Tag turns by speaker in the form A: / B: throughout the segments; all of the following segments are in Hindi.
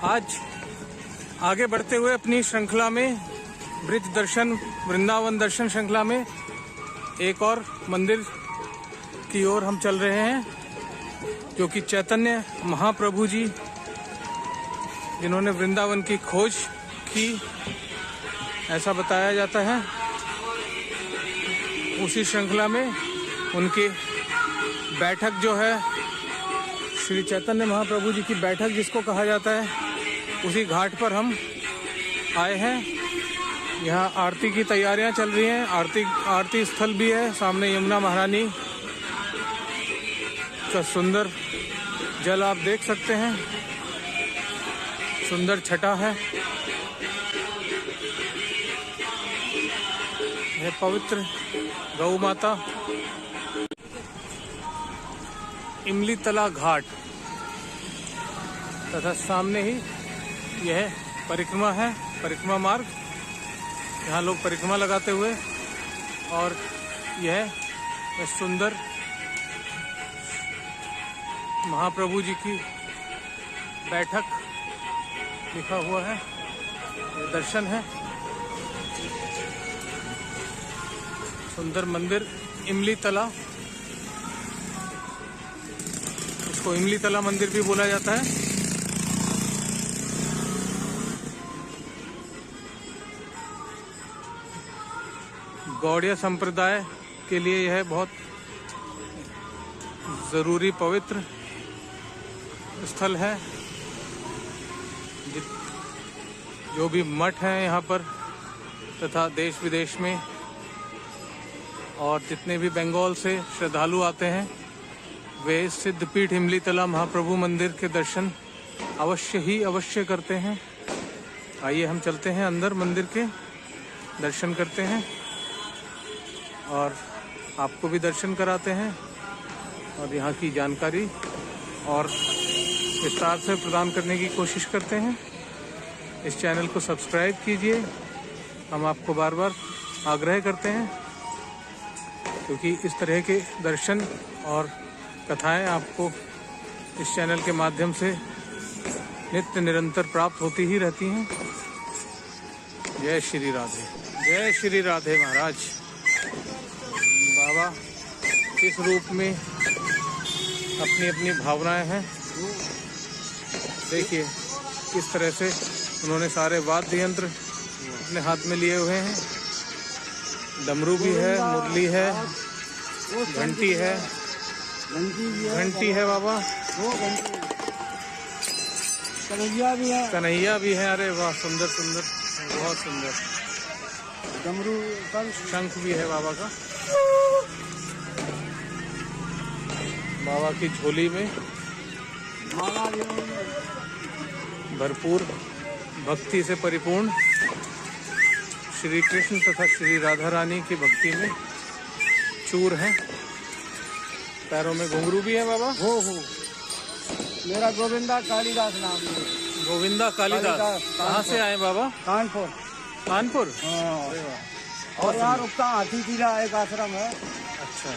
A: आज आगे बढ़ते हुए अपनी श्रृंखला में ब्रिज दर्शन वृंदावन दर्शन श्रृंखला में एक और मंदिर की ओर हम चल रहे हैं, जो कि चैतन्य महाप्रभु जी जिन्होंने वृंदावन की खोज की, ऐसा बताया जाता है। उसी श्रृंखला में उनकी बैठक जो है, श्री चैतन्य महाप्रभु जी की बैठक जिसको कहा जाता है, उसी घाट पर हम आए हैं। यहाँ आरती की तैयारियां चल रही हैं। आरती स्थल भी है। सामने यमुना महारानी का सुंदर जल आप देख सकते हैं, सुंदर छटा है। यह पवित्र गौ माता इमली तला घाट तथा सामने ही यह परिक्रमा है, परिक्रमा मार्ग। यहाँ लोग परिक्रमा लगाते हुए, और यह सुंदर महाप्रभु जी की बैठक लिखा हुआ है, ये दर्शन है। सुंदर मंदिर इमली तला, इसको इमली तला मंदिर भी बोला जाता है। गौड़िया संप्रदाय के लिए यह बहुत जरूरी पवित्र स्थल है। जो भी मठ हैं यहाँ पर तथा देश विदेश में, और जितने भी बंगाल से श्रद्धालु आते हैं, वे सिद्धपीठ इमली तला महाप्रभु मंदिर के दर्शन अवश्य करते हैं। आइए हम चलते हैं अंदर, मंदिर के दर्शन करते हैं और आपको भी दर्शन कराते हैं, और यहाँ की जानकारी और विस्तार से प्रदान करने की कोशिश करते हैं। इस चैनल को सब्सक्राइब कीजिए, हम आपको बार बार आग्रह करते हैं, क्योंकि इस तरह के दर्शन और कथाएं आपको इस चैनल के माध्यम से नित्य निरंतर प्राप्त होती ही रहती हैं। जय श्री राधे, जय श्री राधे महाराज। बाबा किस रूप में अपनी अपनी भावनाएं हैं, देखिए किस तरह से उन्होंने सारे वाद्य यंत्र अपने हाथ में लिए हुए हैं। डमरू भी है, मुरली है, घंटी है, घंटी है बाबा, कन्हैया भी है। अरे वाह, सुंदर सुंदर, बहुत सुंदर। डमरू, शंख भी है बाबा का। बाबा की झोली में भरपूर भक्ति से परिपूर्ण श्री कृष्ण तथा श्री राधा रानी की भक्ति में चूर है। पैरों में घुंघरू भी है बाबा।
B: हो मेरा गोविंदा कालिदास नाम है।
A: गोविंदा कालिदास। कहाँ से आए बाबा?
B: कानपुर।
A: कानपुर।
B: और यहाँ रुकता हाथी किला एक आश्रम है।
A: अच्छा,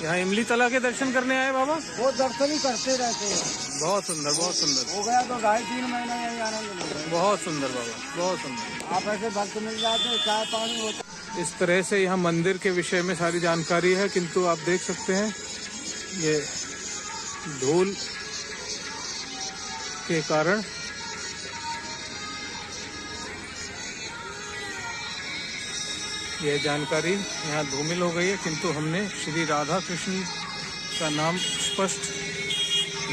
A: यहाँ इमली तला के दर्शन करने आए बाबा?
B: वो दर्शन ही करते रहते हैं।
A: बहुत सुंदर, बहुत सुंदर।
B: हो गया तो 2.5-3 महीने यही आनंद ले रहे हैं।
A: बहुत सुंदर बाबा, बहुत सुंदर।
B: आप ऐसे भक्त मिल जाते हैं, चाय पानी होता।
A: इस तरह से यहाँ मंदिर के विषय में सारी जानकारी है, किंतु आप देख सकते हैं ये धूल के कारण यह जानकारी यहाँ धूमिल हो गई है, किंतु हमने श्री राधा कृष्ण का नाम स्पष्ट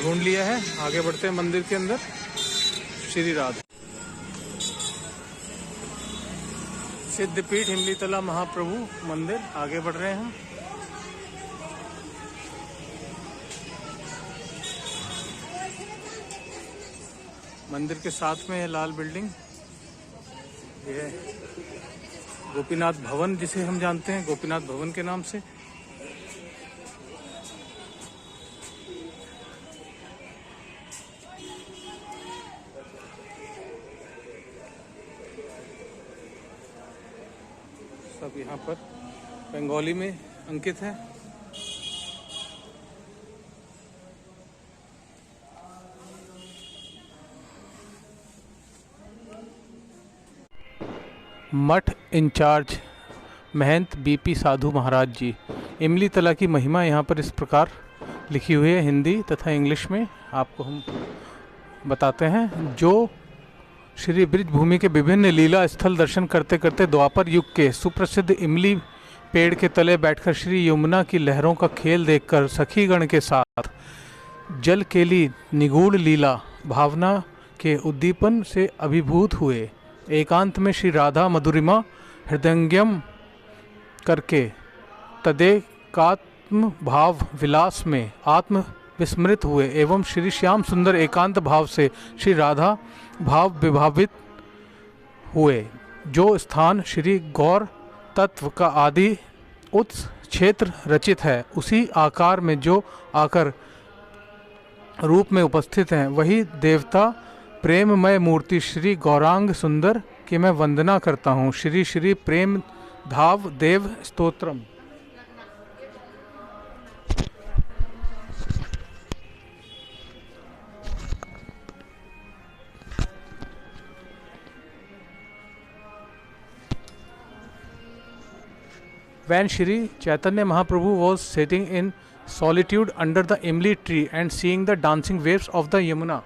A: ढूंढ लिया है। आगे बढ़ते हैं मंदिर के अंदर। श्री राधा सिद्धपीठ इमली तला महाप्रभु मंदिर, आगे बढ़ रहे हैं। मंदिर के साथ में है लाल बिल्डिंग, यह गोपीनाथ भवन जिसे हम जानते हैं, गोपीनाथ भवन के नाम से। सब यहाँ पर बंगाली में अंकित है। मठ इंचार्ज महंत बीपी साधु महाराज जी। इमली तला की महिमा यहाँ पर इस प्रकार लिखी हुई है हिंदी तथा इंग्लिश में, आपको हम बताते हैं। जो श्री ब्रजभूमि के विभिन्न लीला स्थल दर्शन करते करते द्वापर युग के सुप्रसिद्ध इमली पेड़ के तले बैठकर श्री यमुना की लहरों का खेल देखकर सखीगण के साथ जल केली निगूढ़ लीला भावना के उद्दीपन से अभिभूत हुए। एकांत में श्री राधा मधुरिमा हृदयंगम करके तदेकात्म भाव विलास में आत्म विस्मृत हुए एवं श्री श्याम सुंदर एकांत भाव से श्री राधा भाव विभावित हुए। जो स्थान श्री गौर तत्व का आदि उस क्षेत्र रचित है, उसी आकार में जो आकर रूप में उपस्थित हैं, वही देवता प्रेममय मूर्ति श्री गौरांग सुंदर की मैं वंदना करता हूँ। श्री श्री प्रेम धाव देव stotram. When Shri Chaitanya Mahaprabhu was sitting in solitude under the Imli tree and seeing the dancing waves of the Yamuna,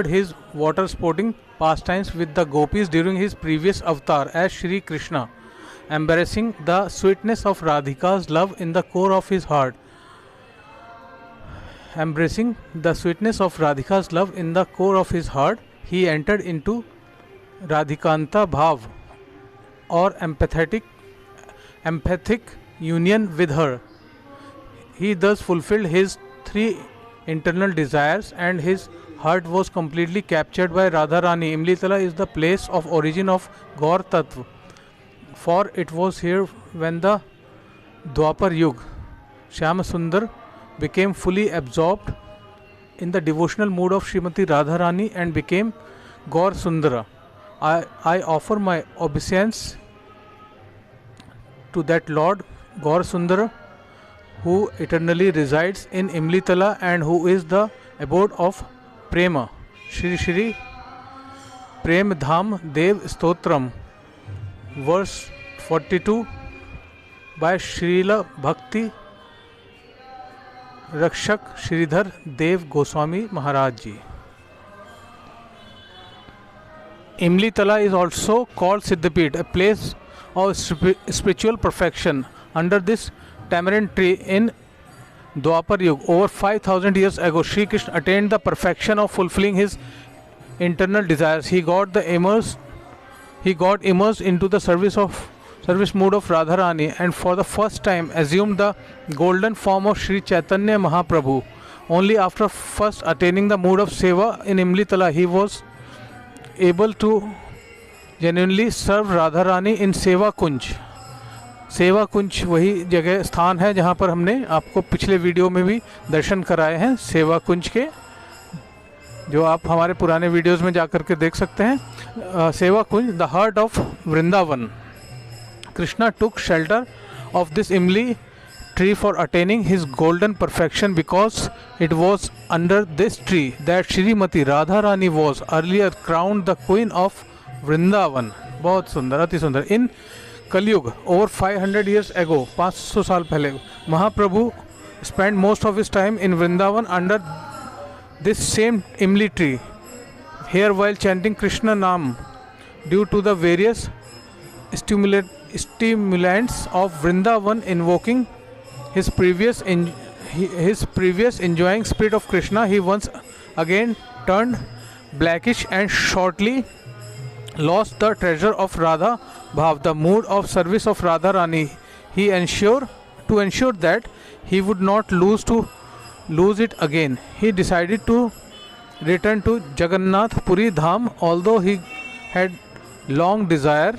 A: his water sporting pastimes with the gopis during his previous avatar as Shri Krishna, embracing the sweetness of Radhika's love in the core of his heart. Embracing the sweetness of Radhika's love in the core of his heart, he entered into Radhikanta Bhav or empathic union with her. He thus fulfilled his three internal desires and his heart was completely captured by Radharani. Imlitala is the place of origin of Gaur Tattva, for it was here when the Dwapar Yug, Shyama Sundar became fully absorbed in the devotional mood of Srimati Radharani and became Gaur Sundara. I offer my obeisance to that Lord Gaur Sundara, who eternally resides in Imlitala and who is the abode of Prema. Shri Shri Prem Dham Dev Stotram, verse 42 by Srila Bhakti Rakshak Sridhar Dev Goswami Maharaj Ji. Imlitala is also called Siddhapit, a place of spiritual perfection. Under this tamarind tree in Dwapar Yuga, over 5,000 years ago, Sri Krishna attained the perfection of fulfilling his internal desires. He got immersed into the service mood of Radharani and for the first time assumed the golden form of Sri Chaitanya Mahaprabhu. Only after first attaining the mood of Seva in Imlitala, he was able to genuinely serve Radharani in Seva Kunj. सेवा कुंज वही जगह स्थान है जहाँ पर हमने आपको पिछले वीडियो में भी दर्शन कराए हैं, सेवा कुंज के, जो आप हमारे पुराने वीडियोस में जाकर के देख सकते हैं। Seva Kunj, the heart of Vrindavan. Krishna took shelter of this imli tree for attaining his golden perfection because it was under this tree that Shrimati Radharani was earlier crowned the queen of Vrindavan. बहुत सुंदर, अति सुंदर. In Kalyug, over 500 years ago, 500 साल पहले, Mahaprabhu spent most of his time in Vrindavan under this same Imli tree. Here while chanting Krishna Nam, due to the various stimulants of Vrindavan invoking his previous enjoying spirit of Krishna, he once again turned blackish and shortly lost the treasure of Radha Bhav, the mood of service of Radha Rani. He to ensure that he would not lose it again, he decided to return to Jagannath Puri Dham. Although he had long desired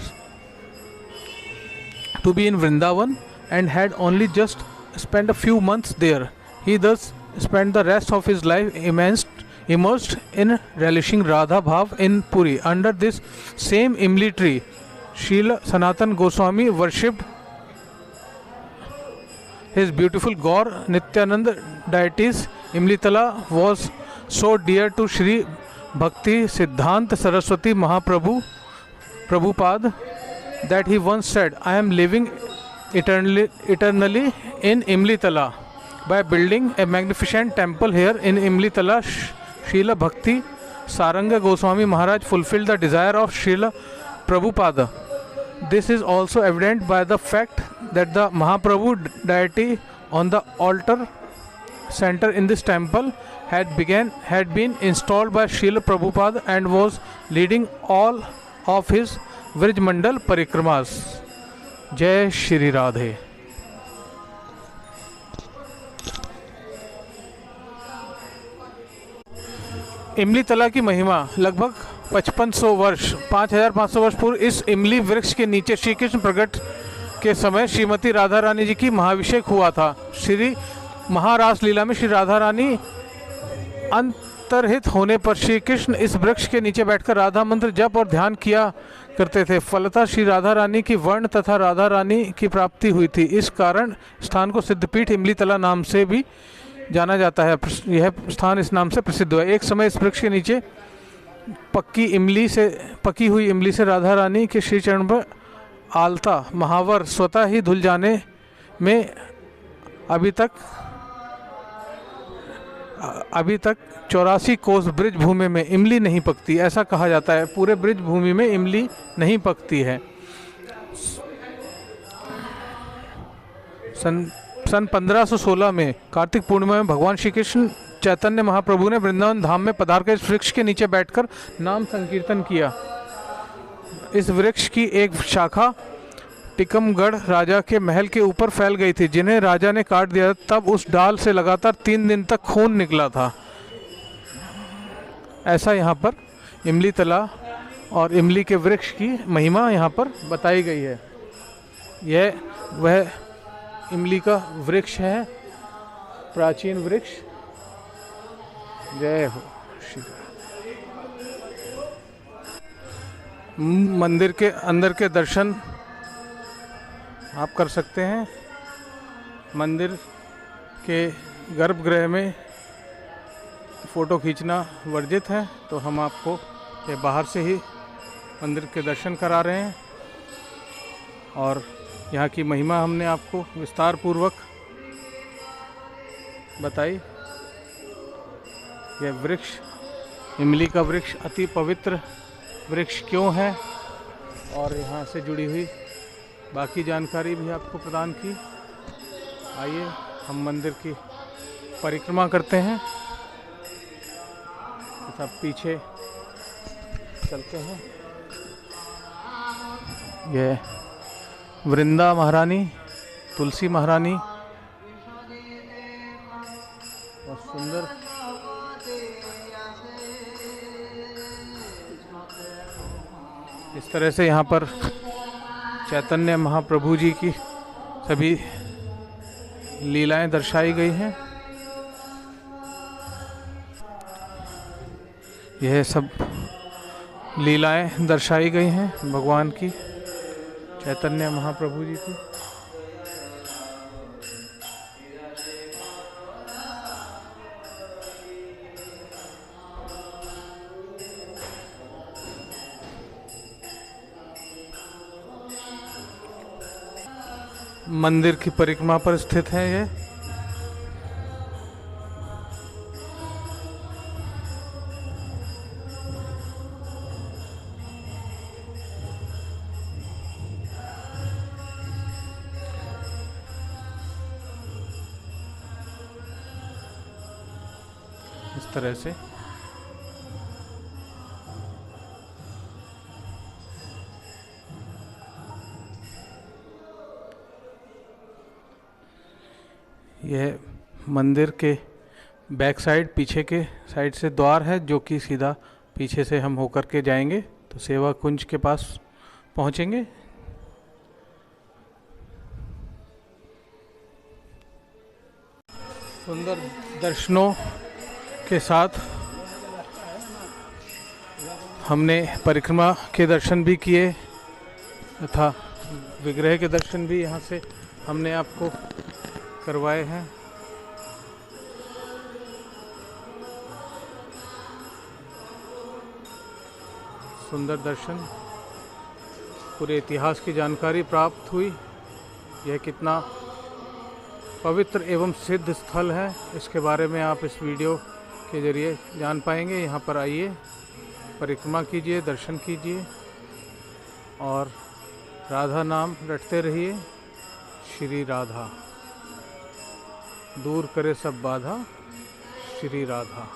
A: to be in Vrindavan and had only just spent a few months there, he thus spent the rest of his life immersed in relishing Radha Bhav in Puri. Under this same Imli tree, Srila Sanatan Goswami worshipped his beautiful Gaur Nityanand deities, Imlitala was so dear to Sri Bhakti Siddhanta Saraswati Mahaprabhu Prabhupada that he once said, I am living eternally in Imlitala by building a magnificent temple here in Imlitala. Srila Bhakti Saranga Goswami Maharaj fulfilled the desire of Srila Prabhupada. This is also evident by the fact that the Mahaprabhu deity on the altar center in this temple had been installed by Srila Prabhupada and was leading all of his Vrij Mandal Parikramas. जय श्री राधे। इमली तला की महिमा लगभग 5500 वर्ष 5500 वर्ष पूर्व इस इमली वृक्ष के नीचे श्री कृष्ण प्रकट के समय श्रीमती राधा रानी जी की महाभिषेक हुआ था। श्री महारास लीला में श्री राधा रानी अंतर्हित होने पर श्री कृष्ण इस वृक्ष के नीचे बैठकर राधा मंत्र जप और ध्यान किया करते थे। फलतः श्री राधा रानी की वर्ण तथा राधा रानी की प्राप्ति हुई थी। इस कारण स्थान को सिद्धपीठ इमली तला नाम से भी जाना जाता है। यह स्थान इस नाम से प्रसिद्ध हुआ। एक समय इस वृक्ष के नीचे पकी हुई इमली से राधा रानी के श्री चरण पर आलता महावर स्वतः ही धुल जाने में अभी तक 84 कोस ब्रिज भूमि में इमली नहीं पकती, ऐसा कहा जाता है। पूरे ब्रिज भूमि में इमली नहीं पकती है। सन 1516 में कार्तिक पूर्णिमा में भगवान श्री कृष्ण चैतन्य महाप्रभु ने वृंदावन धाम में पधार कर इस वृक्ष के नीचे बैठकर नाम संकीर्तन किया। इस वृक्ष की एक शाखा टिकमगढ़ राजा के महल के ऊपर फैल गई थी, जिन्हें राजा ने काट दिया। तब उस डाल से लगातार 3 दिन तक खून निकला था। ऐसा यहाँ पर इमली तला और इमली के वृक्ष की महिमा यहाँ पर बताई गई है। यह वह इमली का वृक्ष है, प्राचीन वृक्ष। जय हो श्री। मंदिर के अंदर के दर्शन आप कर सकते हैं। मंदिर के गर्भगृह में फ़ोटो खींचना वर्जित है, तो हम आपको ये बाहर से ही मंदिर के दर्शन करा रहे हैं और यहाँ की महिमा हमने आपको विस्तार पूर्वक बताई। यह वृक्ष इमली का वृक्ष अति पवित्र वृक्ष क्यों है और यहाँ से जुड़ी हुई बाकी जानकारी भी आपको प्रदान की। आइए हम मंदिर की परिक्रमा करते हैं तथा पीछे चलते हैं। यह वृंदा महारानी, तुलसी महारानी और सुंदर इस तरह से यहाँ पर चैतन्य महाप्रभु जी की सभी लीलाएं दर्शाई गई हैं। यह सब लीलाएं दर्शाई गई हैं भगवान की, चैतन्य महाप्रभु जी की। मंदिर की परिक्रमा पर स्थित है ये। इस तरह से यह मंदिर के बैक साइड, पीछे के साइड से द्वार है, जो कि सीधा पीछे से हम होकर के जाएंगे तो सेवा कुंज के पास पहुंचेंगे। सुंदर दर्शनों के साथ हमने परिक्रमा के दर्शन भी किए तथा विग्रह के दर्शन भी यहाँ से हमने आपको करवाए हैं। सुंदर दर्शन, पूरे इतिहास की जानकारी प्राप्त हुई। यह कितना पवित्र एवं सिद्ध स्थल है, इसके बारे में आप इस वीडियो के जरिए जान पाएंगे। यहाँ पर आइए, परिक्रमा कीजिए, दर्शन कीजिए और राधा नाम रटते रहिए। श्री राधा दूर करे सब बाधा, श्री राधा।